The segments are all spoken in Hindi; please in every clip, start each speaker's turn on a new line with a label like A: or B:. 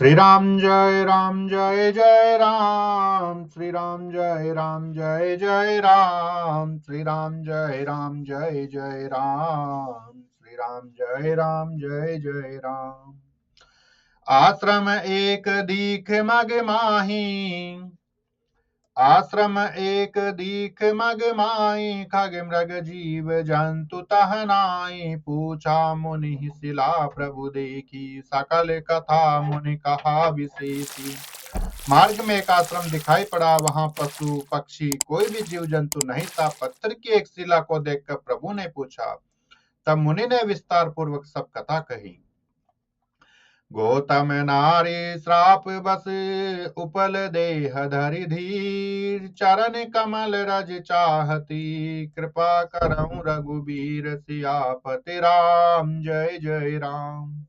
A: राम जय राम, श्री राम जय राम जय जय राम, श्री राम जय राम जय राम, श्री राम जय जय राम। आश्रम एक दीख मग माही, आश्रम एक दीख मग माई, खग मृग जीव जंतु तह नाई। पूछा मुनि शिला प्रभु देखी, सकल कथा मुनि कहा विशेषी। मार्ग में एक आश्रम दिखाई पड़ा, वहां पशु पक्षी कोई भी जीव जंतु नहीं था। पत्थर की एक शिला को देखकर प्रभु ने पूछा, तब मुनि ने विस्तार पूर्वक सब कथा कही। गौतम नारी श्राप बस उपल देह धरि धीर, चरण कमल रज चाहती, कृपा करऊं रघुबीर सियापति राम जय जय राम।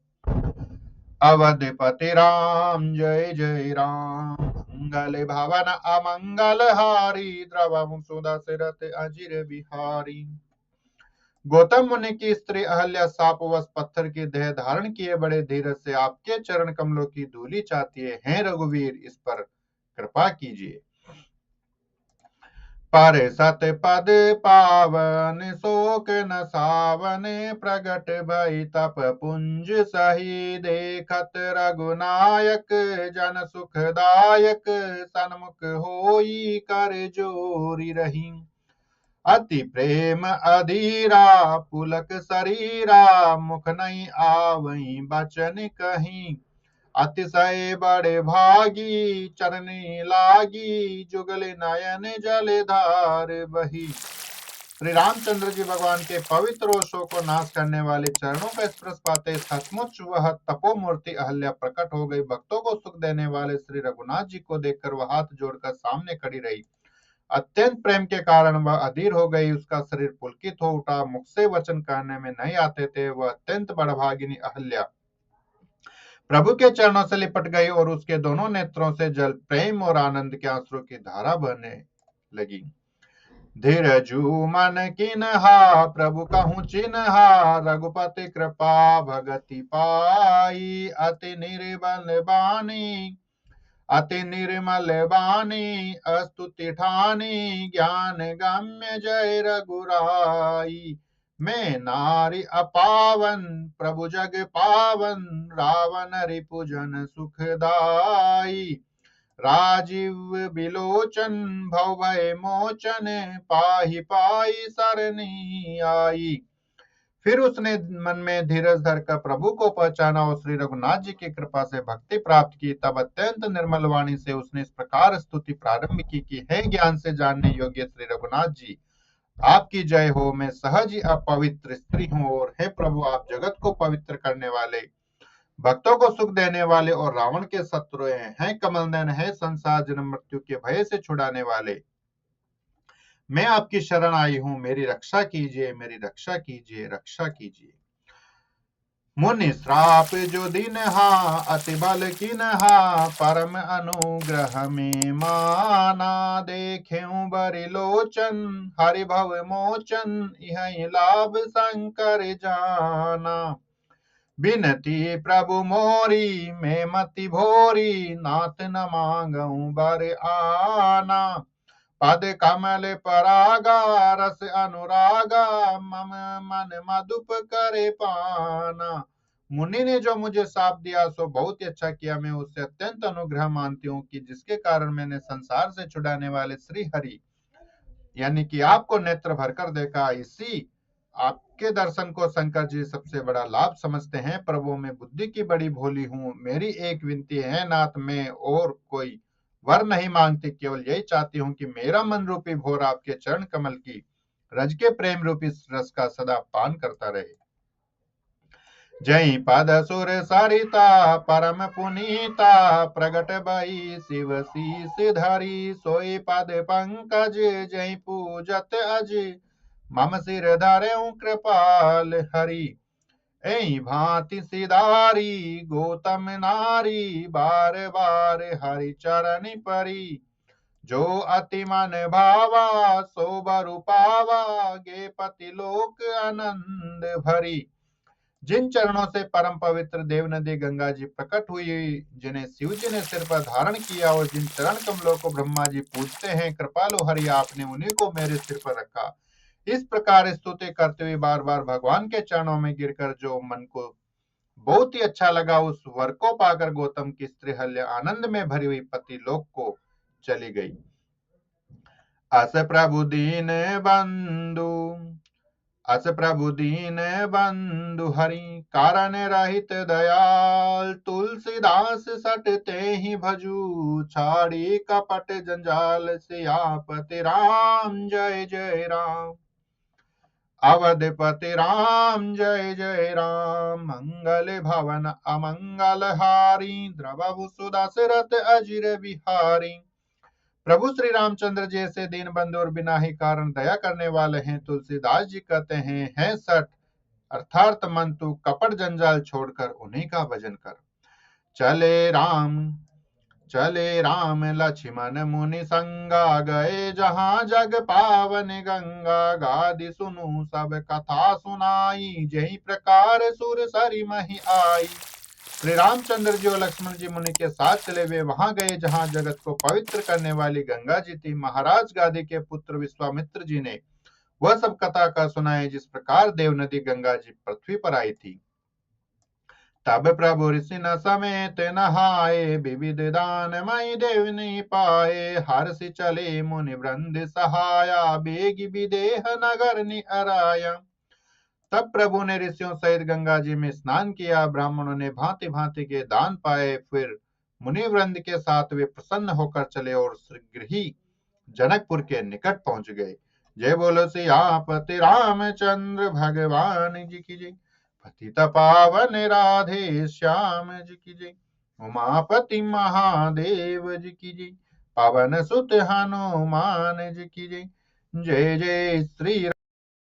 A: अवधपति राम जय जय राम। मंगल भवन अमंगल हारी, द्रवम सुदशरथ अजिर बिहारी। गौतम मुनि की स्त्री अहल्या सापवश पत्थर की देह धारण किए बड़े धीरज से आपके चरण कमलों की धूलि चाहती है। हे रघुवीर, इस पर कृपा कीजिए। पर सत पद पावन, शोक न सावन, प्रगट भई तप पुंज सही। देखत रघुनायक जन सुखदायक, सन्मुख होई कर जोरी रही। अति प्रेम अधीरा पुलक शरीरा, मुख नहीं आवई बचन कहीं। अतिशय बड़े भागी चरनी लागी, जुगल नयन जल धार बही। श्री रामचंद्र जी भगवान के पवित्र ओशों को नाश करने वाले चरणों का स्पर्श पाते सचमुच वह तपोमूर्ति अहल्या प्रकट हो गई। भक्तों को सुख देने वाले श्री रघुनाथ जी को देखकर वह हाथ जोड़कर सामने खड़ी रही। अत्यंत प्रेम के कारण वह अधीर हो गई, उसका शरीर पुलकित हो उठा। मुख से वचन कहने में नहीं आते थे। वह अत्यंत बड़भागिनी अहल्या प्रभु के चरणों से लिपट गई और उसके दोनों नेत्रों से जल प्रेम और आनंद के आंसुओं की धारा बहने लगी। धीरजु मन किन्हा, प्रभु कहूँ चिन्हा, रघुपति कृपा भगति पाई। अति निर्मल बानी, स्तुति ठानी, ज्ञान गम्य जय रघुराई। मैं नारी अपावन, प्रभु जग पावन, रावण रिपुजन सुखदाई। राजीव बिलोचन, भव भय मोचन, पाहि पाई सरनी आई। फिर उसने मन में धीरज धरकर प्रभु को पहचाना और श्री रघुनाथ जी की कृपा से भक्ति प्राप्त की। तब अत्यंत निर्मल वाणी से उसने इस प्रकार स्तुति प्रारंभ की कि हे ज्ञान से जानने योग्य श्री रघुनाथ जी, आपकी जय हो। मैं सहज ही अपवित्र स्त्री हूँ, और हे प्रभु, आप जगत को पवित्र करने वाले, भक्तों को सुख देने वाले और रावण के शत्रु हैं। कमल नयन है, संसार जन्म मृत्यु के भय से छुड़ाने वाले, मैं आपकी शरण आई हूँ। मेरी रक्षा कीजिए, मेरी रक्षा कीजिए, रक्षा कीजिए। मुनि श्राप जो दिनहा, अति बल किन्हा, परम अनुग्रह में माना। देखें बरि लोचन, हरि भव मोचन, यह लाभ शंकर जाना। बिनती प्रभु मोरी, मैं मति भोरी, नाथ न मांगऊ बर आना। पद कमल परागा, रस अनुरागा, मम मन मधुप करे पाना। मुनि ने जो मुझे साप दिया सो बहुत ही अच्छा किया। मैं उससे अत्यंत अनुग्रह मानती हूँ कि जिसके कारण मैंने संसार से छुड़ाने वाले श्री हरि यानी कि आपको नेत्र भरकर देखा। इसी आपके दर्शन को शंकर जी सबसे बड़ा लाभ समझते हैं। प्रभु, मैं बुद्धि की बड़ी भोली हूँ। मेरी एक विनती है नाथ, मैं और कोई वर नहीं मांगती, केवल यही चाहती हूँ कि मेरा मन रूपी भोर आपके चरण कमल की रज के प्रेम रूपी रस का सदा पान करता रहे। जय पद सुर सरिता, परम पुनीता, प्रगट भई शिव शीस धरी। सोई पद पंकज, जय पूजत अज, मम सिर धरऊं कृपाल हरि। ऐ भांति सिधारी, गौतम नारी, बार बार हरि चरण परी। जो अति मन भावा, सो बरु पावा, गे पति लोक आनंद भरी। जिन चरणों से परम पवित्र देव नदी गंगा जी प्रकट हुई, जिन्हें शिव जी ने सिर पर धारण किया और जिन चरण कमलों को ब्रह्मा जी पूजते हैं, कृपालु हरि आपने उन्हीं को मेरे सिर पर रखा। इस प्रकार स्तुति करते हुए बार बार भगवान के चरणों में गिरकर जो मन को बहुत ही अच्छा लगा, उस वर को पाकर गौतम की स्त्री हल्या आनंद में भरी हुई पति लोक को चली गई। अस प्रभु दीन बंधु अस प्रभु दीन बंधु हरि कारण रहित दयाल, तुलसीदास सटते ही भजू छाड़ी कपट जंजाल, सियापति राम जय जय राम। अवधपति राम जय जय राम। मंगल भवन अमंगल हारी, द्रवभु सुदशरथ अजिर बिहारी। प्रभु श्री रामचंद्र जैसे दीन बंधु और बिना ही कारण दया करने वाले हैं। तुलसीदास जी कहते हैं सठ अर्थात मन तू कपट जंजाल छोड़कर उन्हीं का भजन कर। चले राम लक्ष्मण मुनि संगा, गए जहां जग पावन गंगा। गादि सुनु सब कथा सुनाई, जही प्रकार सुर सरी मही आई। श्री रामचंद्र जी और लक्ष्मण जी मुनि के साथ चले, वे वहां गए जहां जगत को पवित्र करने वाली गंगा जी थी। महाराज गादी के पुत्र विश्वामित्र जी ने वह सब कथा का सुनाए, जिस प्रकार देव नदी गंगा जी पृथ्वी पर आई थी। तब प्रभु ऋषि न समेत नहाए, विविध दान मई देवनी पाए। हर्षि चले मुनि वृंद सहाया, बेग विदेह नगर निअराया। तब प्रभु ने ऋषियों सहित गंगा जी में स्नान किया। ब्राह्मणों ने भांति भांति के दान पाए। फिर मुनि वृंद के साथ वे प्रसन्न होकर चले और शीघ्र जनकपुर के निकट पहुंच गए। जय बोलो सियापति रामचंद्र भगवान जी की जय। पतित पावन राधे श्याम जी की जय। उमापति महादेव जी की जय। पवन सुत हनुमान जी की जय। जय जय श्री